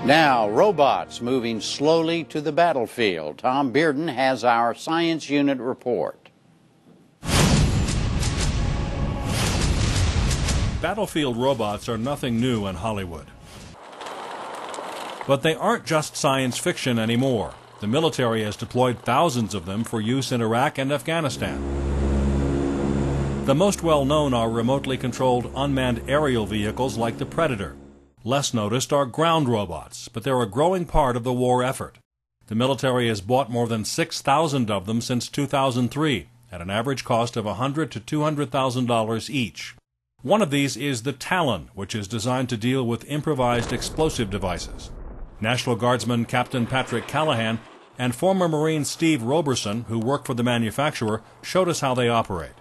Now, robots moving slowly to the battlefield. Tom Bearden has our Science Unit report. Battlefield robots are nothing new in Hollywood. But they aren't just science fiction anymore. The military has deployed thousands of them for use in Iraq and Afghanistan. The most well-known are remotely controlled unmanned aerial vehicles like the Predator. Less noticed are ground robots, but they're a growing part of the war effort. The military has bought more than 6,000 of them since 2003, at an average cost of $100,000 to $200,000 each. One of these is the Talon, which is designed to deal with improvised explosive devices. National Guardsman Captain Patrick Callahan and former Marine Steve Roberson, who worked for the manufacturer, showed us how they operate.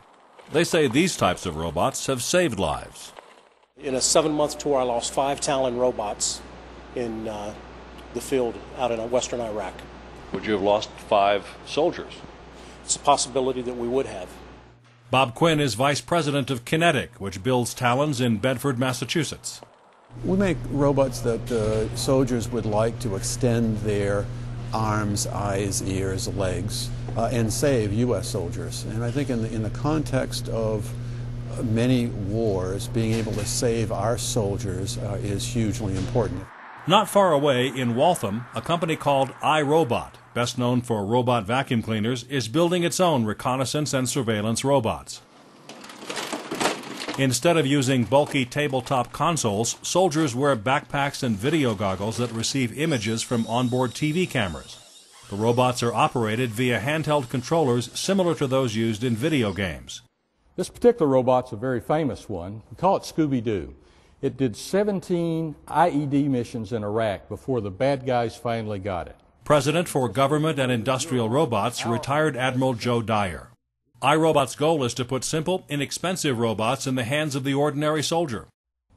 They say these types of robots have saved lives. In a 7-month tour, I lost 5 Talon robots in the field out in western Iraq. Would you have lost 5 soldiers? It's a possibility that we would have. Bob Quinn is vice president of Kinetic, which builds Talons in Bedford, Massachusetts. We make robots that soldiers would like to extend their arms, eyes, ears, legs, and save U.S. soldiers. And I think in the context of many wars, being able to save our soldiers is hugely important. Not far away in Waltham, a company called iRobot, best known for robot vacuum cleaners, is building its own reconnaissance and surveillance robots. Instead of using bulky tabletop consoles, soldiers wear backpacks and video goggles that receive images from onboard TV cameras. The robots are operated via handheld controllers similar to those used in video games. This particular robot's a very famous one. We call it Scooby-Doo. It did 17 IED missions in Iraq before the bad guys finally got it. President for Government and Industrial Robots, retired Admiral Joe Dyer. iRobot's goal is to put simple, inexpensive robots in the hands of the ordinary soldier.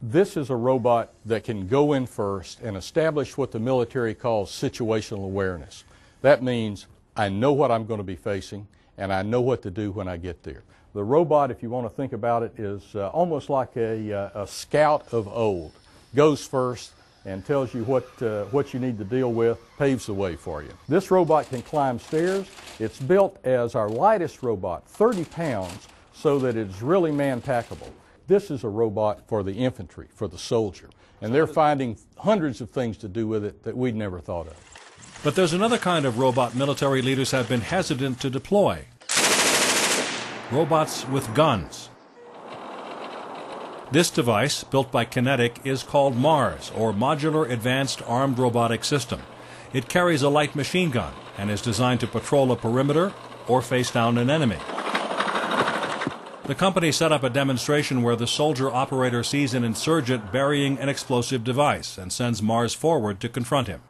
This is a robot that can go in first and establish what the military calls situational awareness. That means I know what I'm going to be facing and I know what to do when I get there. The robot, if you want to think about it, is almost like a scout of old. Goes first and tells you what you need to deal with, paves the way for you. This robot can climb stairs. It's built as our lightest robot, 30 pounds, so that it's really man-packable. This is a robot for the infantry, for the soldier, and they're finding hundreds of things to do with it that we'd never thought of. But there's another kind of robot military leaders have been hesitant to deploy. Robots with guns. This device, built by Kinetic, is called MARS, or Modular Advanced Armed Robotic System. It carries a light machine gun and is designed to patrol a perimeter or face down an enemy. The company set up a demonstration where the soldier operator sees an insurgent burying an explosive device and sends MARS forward to confront him.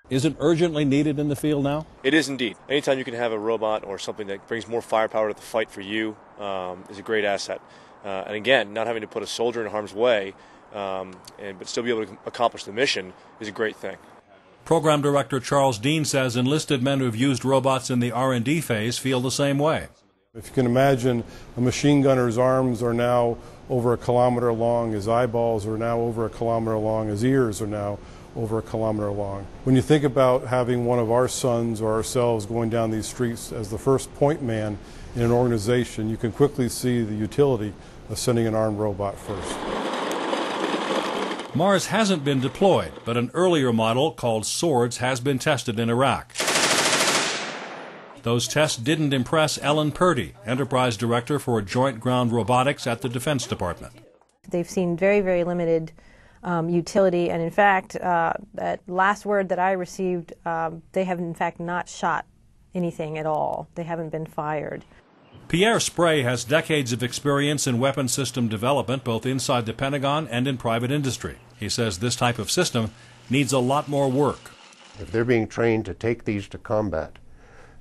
Is it urgently needed in the field now? It is indeed. Anytime you can have a robot or something that brings more firepower to the fight for you is a great asset. And again, not having to put a soldier in harm's way, but still be able to accomplish the mission is a great thing. Program Director Charles Dean says enlisted men who've used robots in the R&D phase feel the same way. If you can imagine, a machine gunner's arms are now over 1 kilometer long, his eyeballs are now over 1 kilometer long, his ears are now over 1 kilometer long. When you think about having one of our sons or ourselves going down these streets as the first point man in an organization, you can quickly see the utility of sending an armed robot first. MARS hasn't been deployed, but an earlier model called Swords has been tested in Iraq. Those tests didn't impress Ellen Purdy, Enterprise Director for Joint Ground Robotics at the Defense Department. They've seen very, very limited utility, and in fact, that last word that I received, they have in fact not shot anything at all. They haven't been fired. Pierre Spray has decades of experience in weapon system development, both inside the Pentagon and in private industry. He says this type of system needs a lot more work. If they're being trained to take these to combat,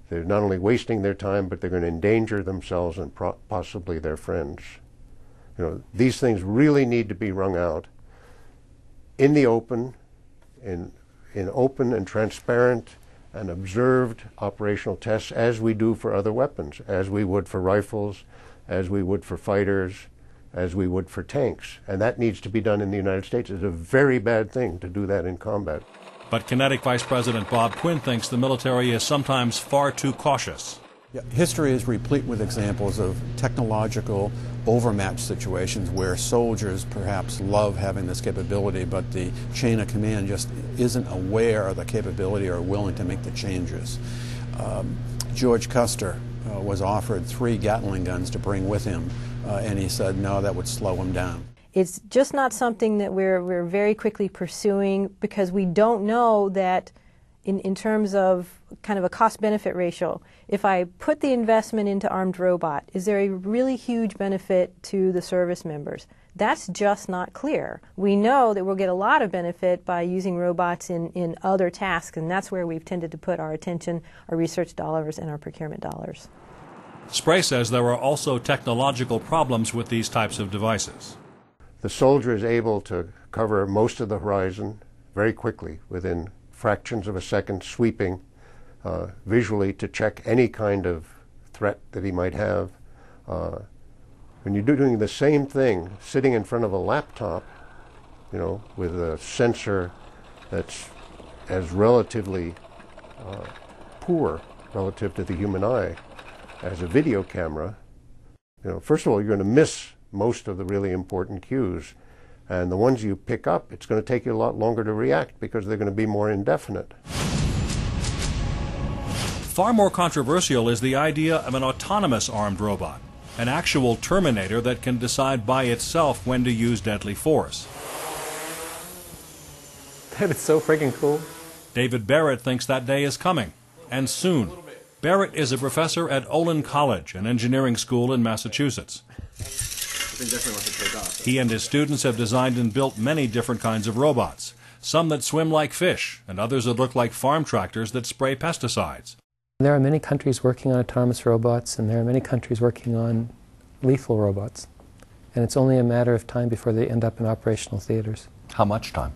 they're not only wasting their time, but they're going to endanger themselves and possibly their friends. You know, these things really need to be wrung out in the open, in open and transparent and observed operational tests as we do for other weapons, as we would for rifles, as we would for fighters, as we would for tanks. And that needs to be done in the United States. It's a very bad thing to do that in combat. But Kinetic Vice President Bob Quinn thinks the military is sometimes far too cautious. Yeah, history is replete with examples of technological overmatch situations where soldiers perhaps love having this capability, but the chain of command just isn't aware of the capability or willing to make the changes. George Custer was offered 3 Gatling guns to bring with him, and he said no, that would slow him down. It's just not something that we're very quickly pursuing because we don't know that in terms of kind of a cost-benefit ratio, if I put the investment into armed robot, is there a really huge benefit to the service members? That's just not clear. We know that we'll get a lot of benefit by using robots in other tasks, and that's where we've tended to put our attention, our research dollars, and our procurement dollars. Spray says there are also technological problems with these types of devices. The soldier is able to cover most of the horizon very quickly, within fractions of a second, sweeping visually to check any kind of threat that he might have. When you're doing the same thing, sitting in front of a laptop, you know, with a sensor that's as relatively poor relative to the human eye as a video camera, you know, first of all, you're going to miss most of the really important cues. And the ones you pick up, it's going to take you a lot longer to react because they're going to be more indefinite. Far more controversial is the idea of an autonomous armed robot, an actual Terminator that can decide by itself when to use deadly force. That is so freaking cool. David Barrett thinks that day is coming, and soon. Barrett is a professor at Olin College, an engineering school in Massachusetts. He and his students have designed and built many different kinds of robots, some that swim like fish, and others that look like farm tractors that spray pesticides. There are many countries working on autonomous robots, and there are many countries working on lethal robots. And it's only a matter of time before they end up in operational theaters. How much time?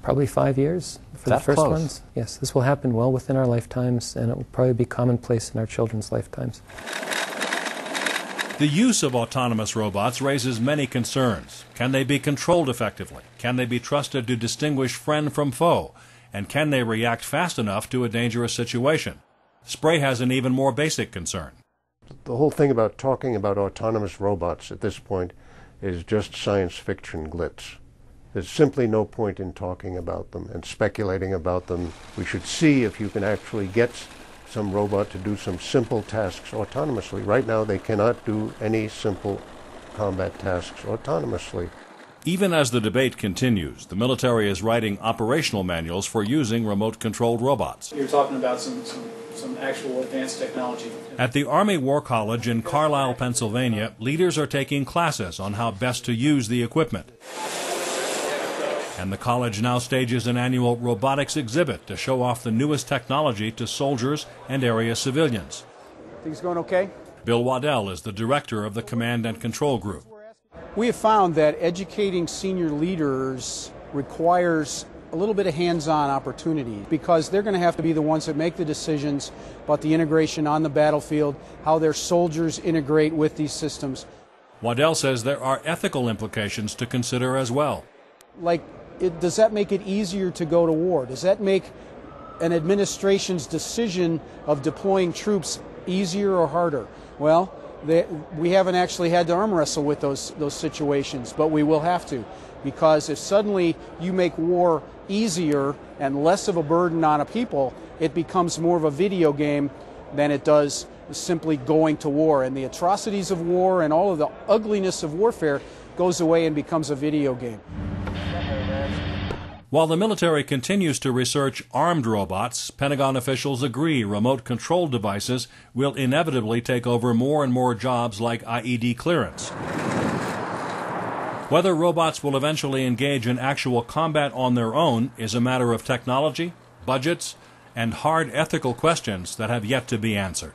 Probably 5 years for the first ones. Yes, this will happen well within our lifetimes, and it will probably be commonplace in our children's lifetimes. The use of autonomous robots raises many concerns. Can they be controlled effectively? Can they be trusted to distinguish friend from foe? And can they react fast enough to a dangerous situation? Spray has an even more basic concern. The whole thing about talking about autonomous robots at this point is just science fiction glitz. There's simply no point in talking about them and speculating about them. We should see if you can actually get some robot to do some simple tasks autonomously. Right now they cannot do any simple combat tasks autonomously. Even as the debate continues, the military is writing operational manuals for using remote-controlled robots. You're talking about some actual advanced technology. At the Army War College in Carlisle, Pennsylvania, leaders are taking classes on how best to use the equipment. And the college now stages an annual robotics exhibit to show off the newest technology to soldiers and area civilians. Things going okay? Bill Waddell is the director of the Command and Control Group. We have found that educating senior leaders requires a little bit of hands-on opportunity because they're going to have to be the ones that make the decisions about the integration on the battlefield, how their soldiers integrate with these systems. Waddell says there are ethical implications to consider as well. Like, does that make it easier to go to war? Does that make an administration's decision of deploying troops easier or harder? Well, we haven't actually had to arm wrestle with those situations, but we will have to, because if suddenly you make war easier and less of a burden on a people, it becomes more of a video game than it does simply going to war. And the atrocities of war and all of the ugliness of warfare goes away and becomes a video game. While the military continues to research armed robots, Pentagon officials agree remote-controlled devices will inevitably take over more and more jobs like IED clearance. Whether robots will eventually engage in actual combat on their own is a matter of technology, budgets, and hard ethical questions that have yet to be answered.